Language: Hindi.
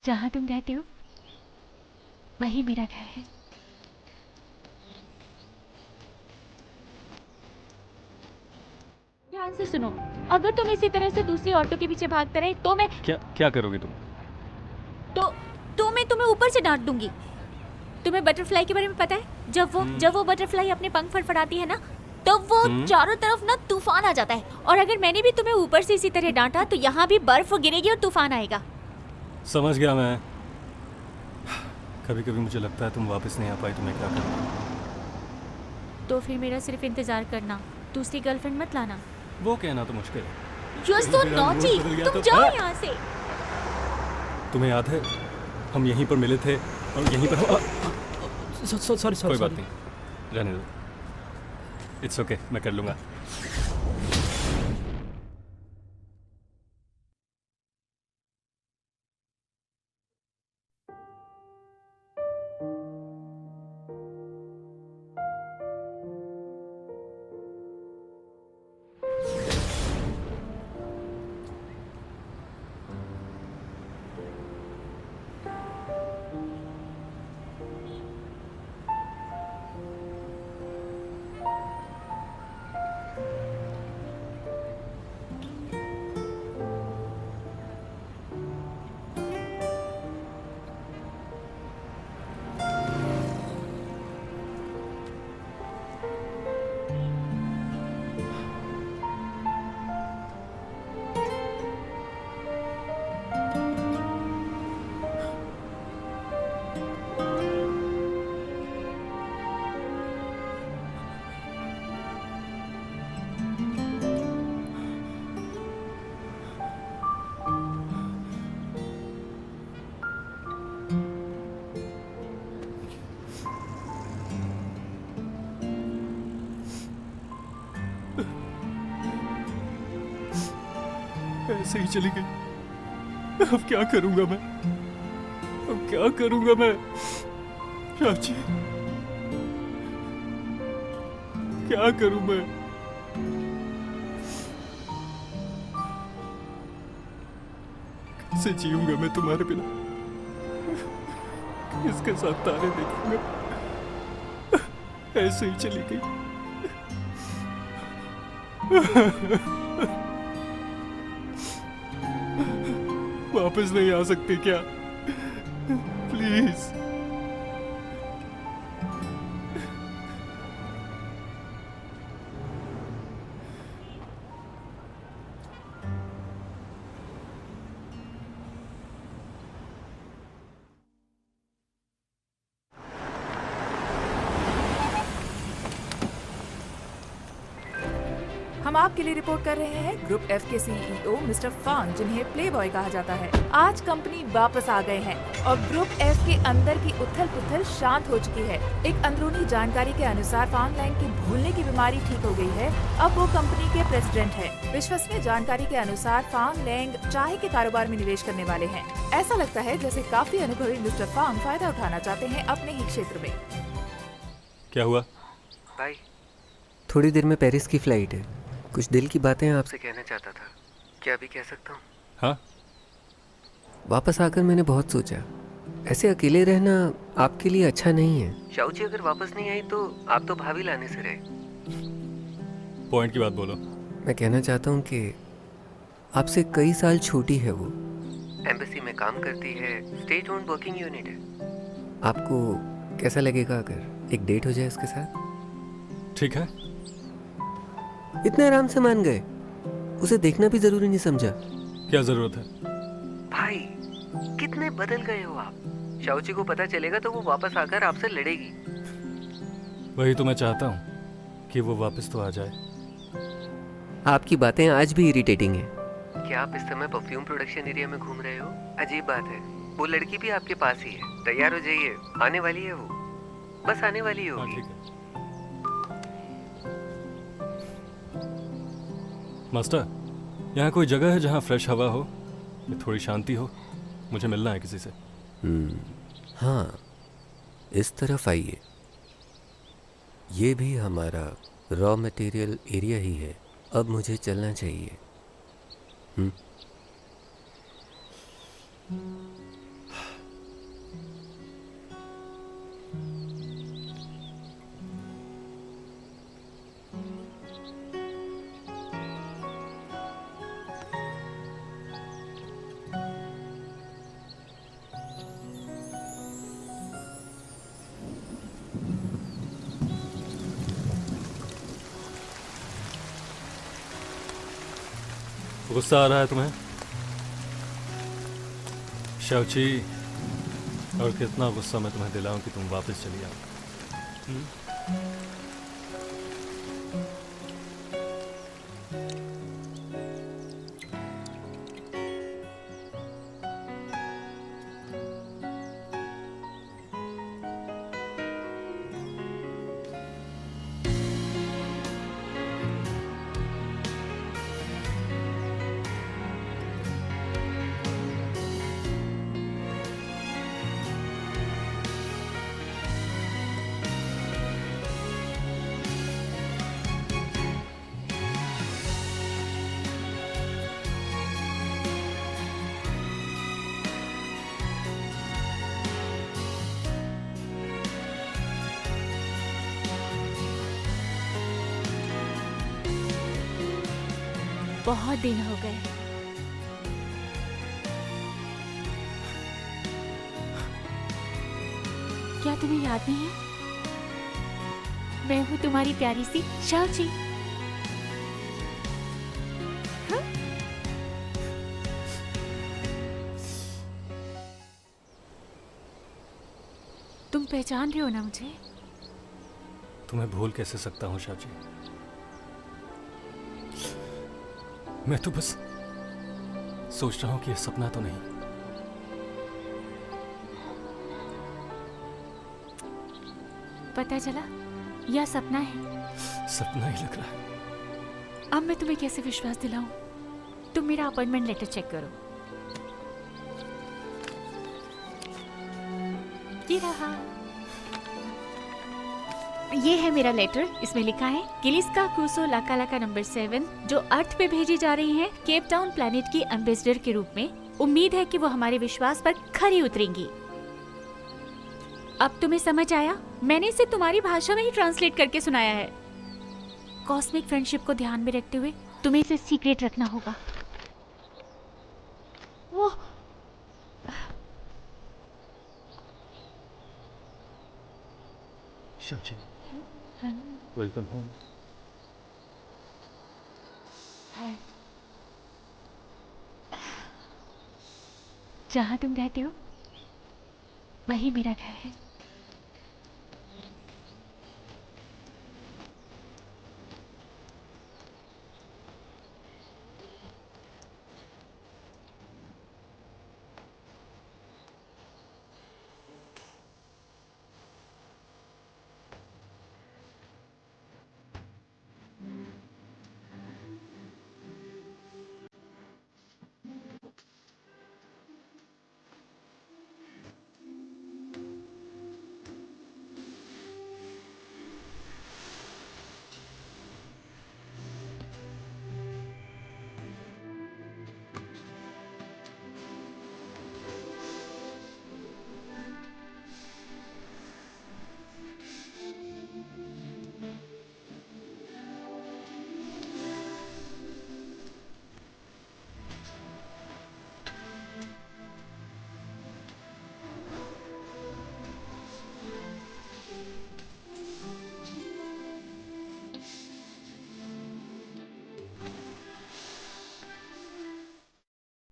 जहाँ तुम रहते हो वही मेरा घर है। ध्यान से सुनो, अगर तुम इसी तरह से दूसरी औरतों के पीछे भागते रहे तो मैं क्या क्या करोगे तुम? तो मैं तुम्हें ऊपर से डांट दूंगी। तुम्हें बटरफ्लाई के बारे में पता है? जब वो बटरफ्लाई अपने पंख फड़फड़ाती है ना, तो वो चारों तरफ ना तूफान आ जाता है। और अगर मैंने भी तुम्हें ऊपर से इसी तरह डांटा तो यहाँ भी बर्फ गिरेगी और तूफान आएगा। समझ गया मैं। कभी कभी मुझे लगता है तुम वापस नहीं आ पाई तो मैं क्या करूँ। तो फिर मेरा सिर्फ इंतजार करना, दूसरी गर्लफ्रेंड मत लाना। वो कहना तो मुश्किल है। यू आर सो नॉटी, तुम जाओ यहाँ से। तुम्हें याद है हम यहीं पर मिले थे और यहीं पर सॉरी कोई बात नहीं, रहने दो। इट्स ओके, मैं कर लूँगा। ऐसे ही चली गई। अब क्या करूंगा मैं? अब क्या करूंगा मैं? चाची, क्या करूं मैं? कैसे जीऊंगा मैं तुम्हारे बिना? किसके साथ तारे देखूंगा? ऐसे ही चली गई। वापस नहीं आ सकती क्या? प्लीज। हम आपके लिए रिपोर्ट कर रहे हैं ग्रुप एफ के सीईओ मिस्टर फांग, जिन्हें प्लेबॉय कहा जाता है। आज कंपनी वापस आ गए हैं और ग्रुप एफ के अंदर की उथल-पुथल शांत हो चुकी है। एक अंदरूनी जानकारी के अनुसार फांग लैंग की भूलने की बीमारी ठीक हो गई है। अब वो कंपनी के प्रेसिडेंट है। विश्वसनीय जानकारी के अनुसार फांग लैंग चाय के कारोबार में निवेश करने वाले हैं। ऐसा लगता है जैसे काफी अनुभवी मिस्टर फांग फायदा उठाना चाहते हैं अपने ही क्षेत्र में। क्या हुआ भाई? थोड़ी देर में पेरिस की फ्लाइट है। कुछ दिल की बातें आपसे कहना चाहता था। क्या अभी कह सकता हूँ? हाँ। वापस आकर मैंने बहुत सोचा, ऐसे अकेले रहना आपके लिए अच्छा नहीं है। शाऊची अगर वापस नहीं आई तो आप तो भाभी लाने से रहे। पॉइंट की बात बोलो। मैं कहना चाहता हूँ कि आपसे कई साल छोटी है वो। एम्बेसी में काम करती है, स्टेट ओन्ड वर्किंग यूनिट है। आपको कैसा लगेगा अगर एक डेट हो जाए उसके साथ? ठीक है। इतने आराम से मान गए? उसे देखना भी जरूरी नहीं समझा? क्या जरूरत है? भाई कितने बदल गए हो आप। शाऊची को पता चलेगा तो वो वापस आकर आपसे लड़ेगी। वही तो मैं चाहता हूँ कि वो वापस तो आ जाए। आपकी बातें आज भी इरिटेटिंग है। क्या आप इस समय परफ्यूम प्रोडक्शन एरिया में घूम रहे हो? अजीब बात है, वो लड़की भी आपके पास ही है। तैयार हो जाइए, आने वाली है वो, बस आने वाली होगी। ठीक है। मास्टर, यहाँ कोई जगह है जहाँ फ्रेश हवा हो, थोड़ी शांति हो? मुझे मिलना है किसी से। हाँ, इस तरफ आइए। ये भी हमारा रॉ मटेरियल एरिया ही है। अब मुझे चलना चाहिए। गुस्सा आ रहा है तुम्हें शाउची? और कितना गुस्सा मैं तुम्हें दिलाऊं कि तुम वापस चली आओ? बहुत दिन हो गए। क्या तुम्हें याद नहीं है? मैं हूँ तुम्हारी प्यारी सी शाओची। हाँ? तुम पहचान रहे हो ना मुझे? तुम्हें भूल कैसे सकता हूँ शाची? मैं तो बस सोच रहा हूं कि यह सपना तो नहीं। पता चला यह सपना है। सपना ही लग रहा है। अब मैं तुम्हें कैसे विश्वास दिलाऊं? तुम मेरा अपॉइंटमेंट लेटर चेक करो। ये रहा। ये है मेरा लेटर। इसमें लिखा है किलिस्का क्रूसो लाका लाका नंबर 7 जो अर्थ पे भेजी जा रही हैं केप टाउन प्लैनेट की एम्बेसडर के रूप में। उम्मीद है कि वो हमारे विश्वास पर खरी उतरेंगी। अब तुम्हें समझ आया? मैंने इसे तुम्हारी भाषा में ही ट्रांसलेट करके सुनाया है। कॉस्मिक फ्रेंडशिप को ध्यान में रखते हुए तुम्हें इसे सीक्रेट रखना होगा। वो शाची, वेलकम होम। जहाँ तुम रहते हो वही मेरा घर है।